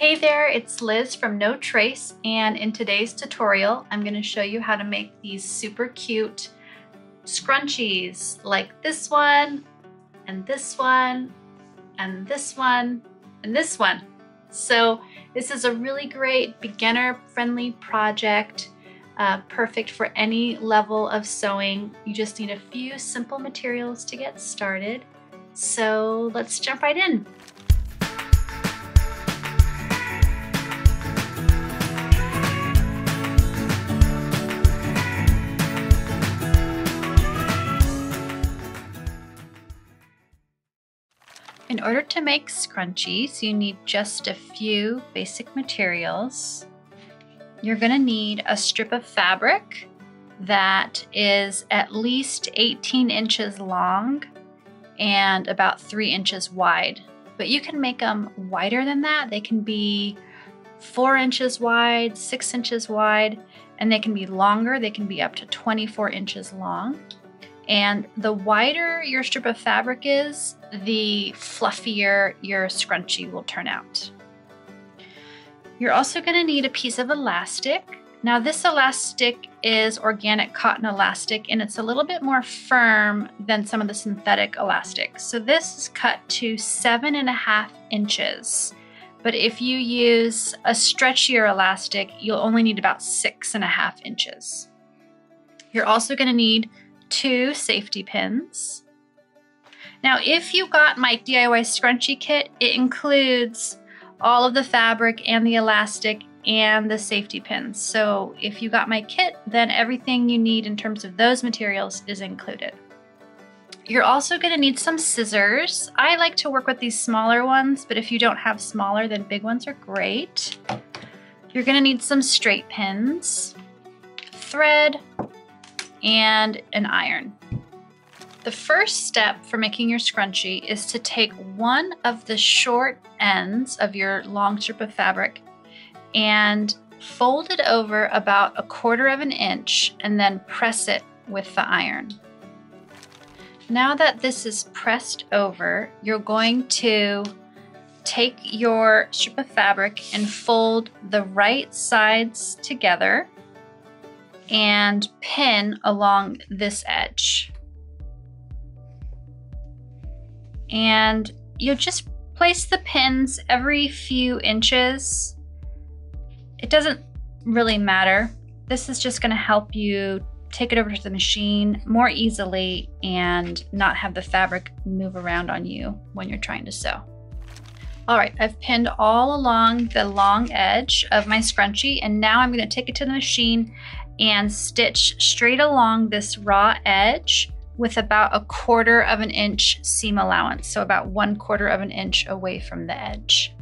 Hey there, it's Liz from No Trace, and in today's tutorial I'm going to show you how to make these super cute scrunchies like this one and this one and this one and this one. So this is a really great beginner friendly project, perfect for any level of sewing. You just need a few simple materials to get started. So let's jump right in. In order to make scrunchies, you need just a few basic materials. You're going to need a strip of fabric that is at least 18 inches long and about 3 inches wide. But you can make them wider than that. They can be 4 inches wide, 6 inches wide, and they can be longer. They can be up to 24 inches long. And the wider your strip of fabric is, the fluffier your scrunchie will turn out. You're also going to need a piece of elastic. Now this elastic is organic cotton elastic, and it's a little bit more firm than some of the synthetic elastics. So this is cut to 7.5 inches. But if you use a stretchier elastic, you'll only need about 6.5 inches. You're also going to need 2 safety pins. Now, if you got my DIY scrunchie kit, it includes all of the fabric and the elastic and the safety pins. So if you got my kit, then everything you need in terms of those materials is included. You're also going to need some scissors. I like to work with these smaller ones, but if you don't have smaller, then big ones are great. You're going to need some straight pins, thread, and an iron. The first step for making your scrunchie is to take one of the short ends of your long strip of fabric and fold it over about 1/4 inch and then press it with the iron. Now that this is pressed over, you're going to take your strip of fabric and fold the right sides together and pin along this edge. And you just place the pins every few inches. It doesn't really matter. This is just going to help you take it over to the machine more easily and not have the fabric move around on you when you're trying to sew. All right, I've pinned all along the long edge of my scrunchie, and now I'm going to take it to the machine and stitch straight along this raw edge with about 1/4 inch seam allowance, so about 1/4 inch away from the edge.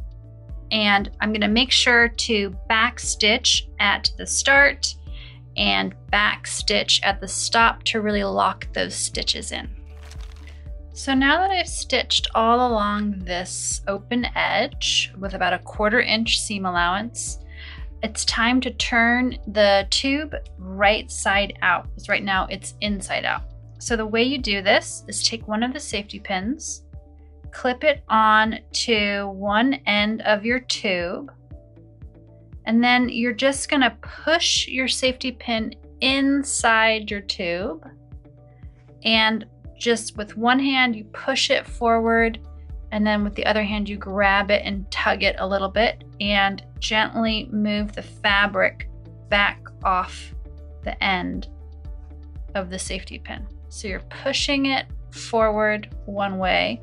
And I'm going to make sure to back stitch at the start and back stitch at the stop to really lock those stitches in. So now that I've stitched all along this open edge with about 1/4 inch seam allowance, it's time to turn the tube right side out, because right now it's inside out. So the way you do this is take one of the safety pins, clip it on to one end of your tube, and then you're just going to push your safety pin inside your tube, and just with one hand you push it forward, and then with the other hand you grab it and tug it a little bit and gently move the fabric back off the end of the safety pin. So you're pushing it forward one way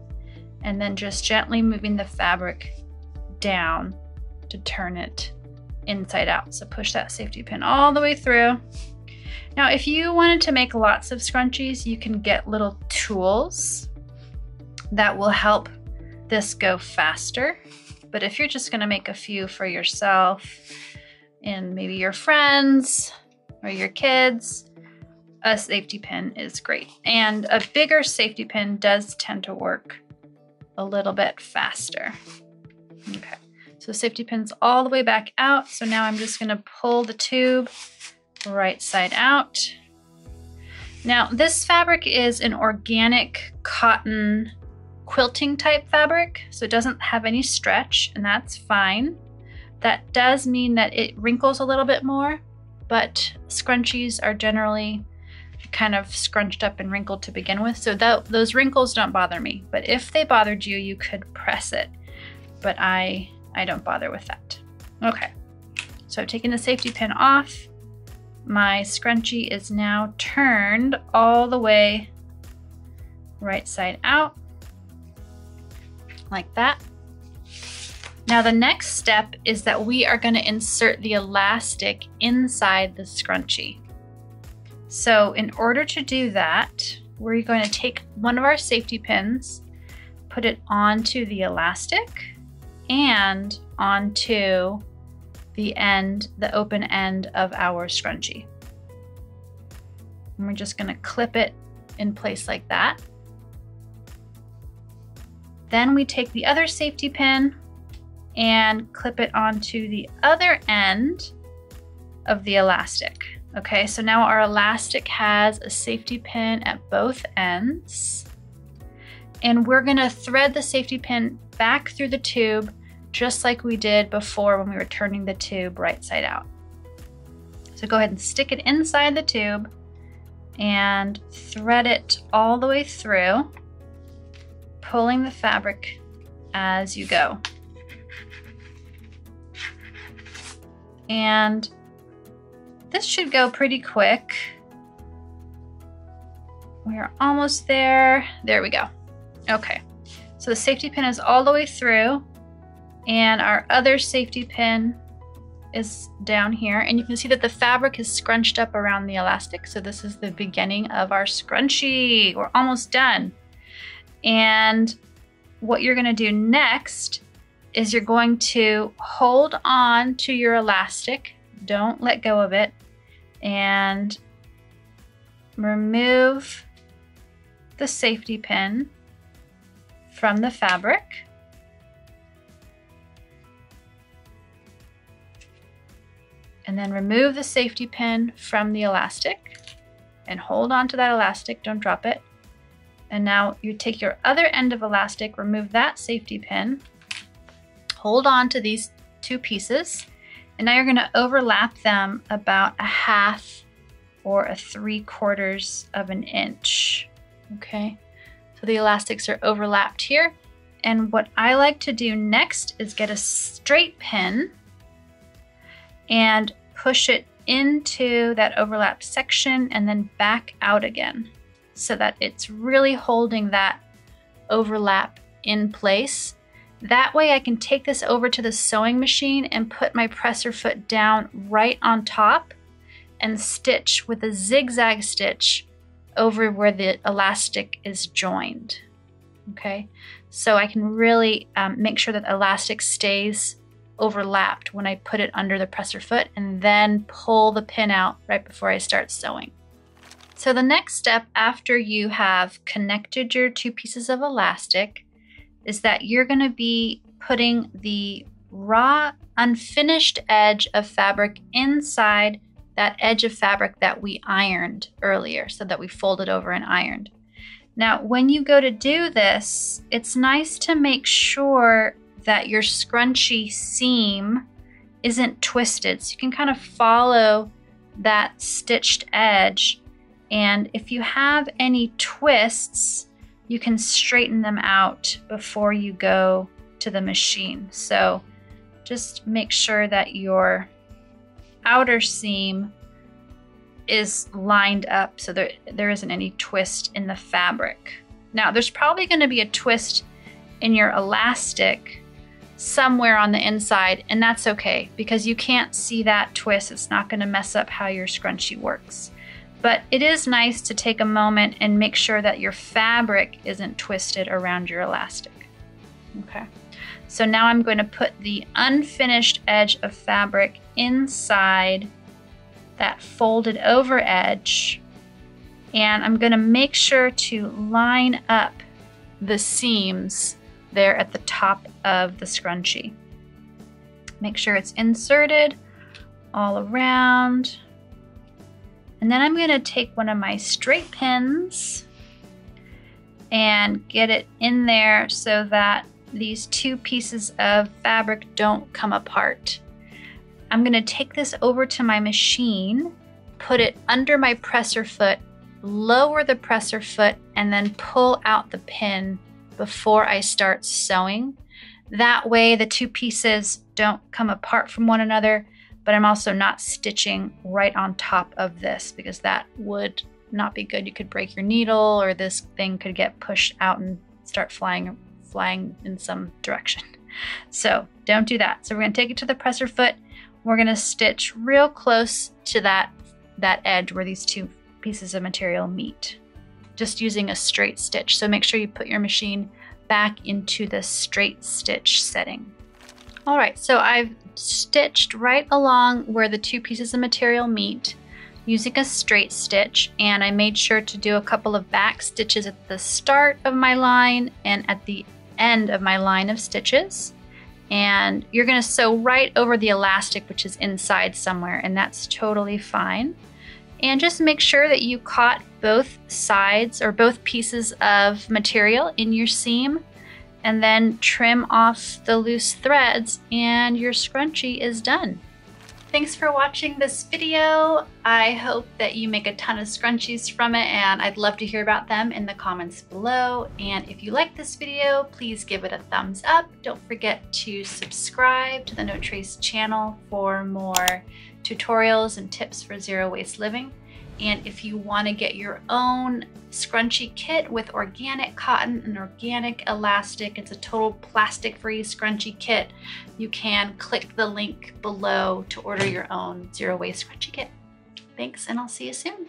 and then just gently moving the fabric down to turn it inside out. So push that safety pin all the way through. Now, if you wanted to make lots of scrunchies, you can get little tools that will help this go faster. But if you're just going to make a few for yourself and maybe your friends or your kids, a safety pin is great. And a bigger safety pin does tend to work a little bit faster. Okay, so safety pin's all the way back out. So now I'm just going to pull the tube right side out. Now this fabric is an organic cotton quilting type fabric, so it doesn't have any stretch, and that's fine. That does mean that it wrinkles a little bit more, but scrunchies are generally kind of scrunched up and wrinkled to begin with, so those wrinkles don't bother me. But if they bothered you, you could press it, but I don't bother with that. Okay, so I've taken the safety pin off. My scrunchie is now turned all the way right side out, like that. Now the next step is that we are going to insert the elastic inside the scrunchie. So in order to do that, we're going to take one of our safety pins, put it onto the elastic and onto the end, the open end of our scrunchie. And we're just going to clip it in place like that. Then we take the other safety pin and clip it onto the other end of the elastic. Okay, so now our elastic has a safety pin at both ends, and we're gonna thread the safety pin back through the tube just like we did before when we were turning the tube right side out. So go ahead and stick it inside the tube and thread it all the way through, pulling the fabric as you go. And this should go pretty quick. We are almost there. There we go. Okay, so the safety pin is all the way through, and our other safety pin is down here, and you can see that the fabric is scrunched up around the elastic. So this is the beginning of our scrunchie. We're almost done. And what you're gonna do next is you're going to hold on to your elastic. Don't let go of it, and remove the safety pin from the fabric. And then remove the safety pin from the elastic and hold on to that elastic, don't drop it. And now you take your other end of elastic, remove that safety pin, hold on to these two pieces, and now you're gonna overlap them about 1/2 or 3/4 of an inch, okay? So the elastics are overlapped here. And what I like to do next is get a straight pin and push it into that overlapped section and then back out again, so that it's really holding that overlap in place. That way I can take this over to the sewing machine and put my presser foot down right on top and stitch with a zigzag stitch over where the elastic is joined, okay? So I can really make sure that the elastic stays overlapped when I put it under the presser foot, and then pull the pin out right before I start sewing. So the next step after you have connected your two pieces of elastic is that you're gonna be putting the raw, unfinished edge of fabric inside that edge of fabric that we ironed earlier, so that we folded over and ironed. Now, when you go to do this, it's nice to make sure that your scrunchie seam isn't twisted. So you can kind of follow that stitched edge. And if you have any twists, you can straighten them out before you go to the machine. So just make sure that your outer seam is lined up so there isn't any twist in the fabric. Now, there's probably going to be a twist in your elastic somewhere on the inside, and that's okay because you can't see that twist. It's not going to mess up how your scrunchie works. But it is nice to take a moment and make sure that your fabric isn't twisted around your elastic. Okay, so now I'm going to put the unfinished edge of fabric inside that folded over edge, and I'm going to make sure to line up the seams there at the top of the scrunchie. Make sure it's inserted all around. And then I'm going to take one of my straight pins and get it in there so that these two pieces of fabric don't come apart. I'm gonna take this over to my machine, put it under my presser foot, lower the presser foot, and then pull out the pin before I start sewing. That way the two pieces don't come apart from one another, but I'm also not stitching right on top of this because that would not be good. You could break your needle, or this thing could get pushed out and start flying in some direction. So don't do that. So we're gonna take it to the presser foot. We're gonna stitch real close to that edge where these two pieces of material meet, just using a straight stitch. So make sure you put your machine back into the straight stitch setting. All right, so I've stitched right along where the two pieces of material meet using a straight stitch, and I made sure to do a couple of back stitches at the start of my line and at the end of my line of stitches. And you're gonna sew right over the elastic, which is inside somewhere, and that's totally fine. And just make sure that you caught both sides or both pieces of material in your seam, and then trim off the loose threads, and your scrunchie is done. Thanks for watching this video. I hope that you make a ton of scrunchies from it, and I'd love to hear about them in the comments below. And if you like this video, please give it a thumbs up. Don't forget to subscribe to the No Trace channel for more tutorials and tips for zero waste living. And if you want to get your own scrunchie kit with organic cotton and organic elastic, it's a total plastic-free scrunchie kit, you can click the link below to order your own zero waste scrunchie kit. Thanks, and I'll see you soon.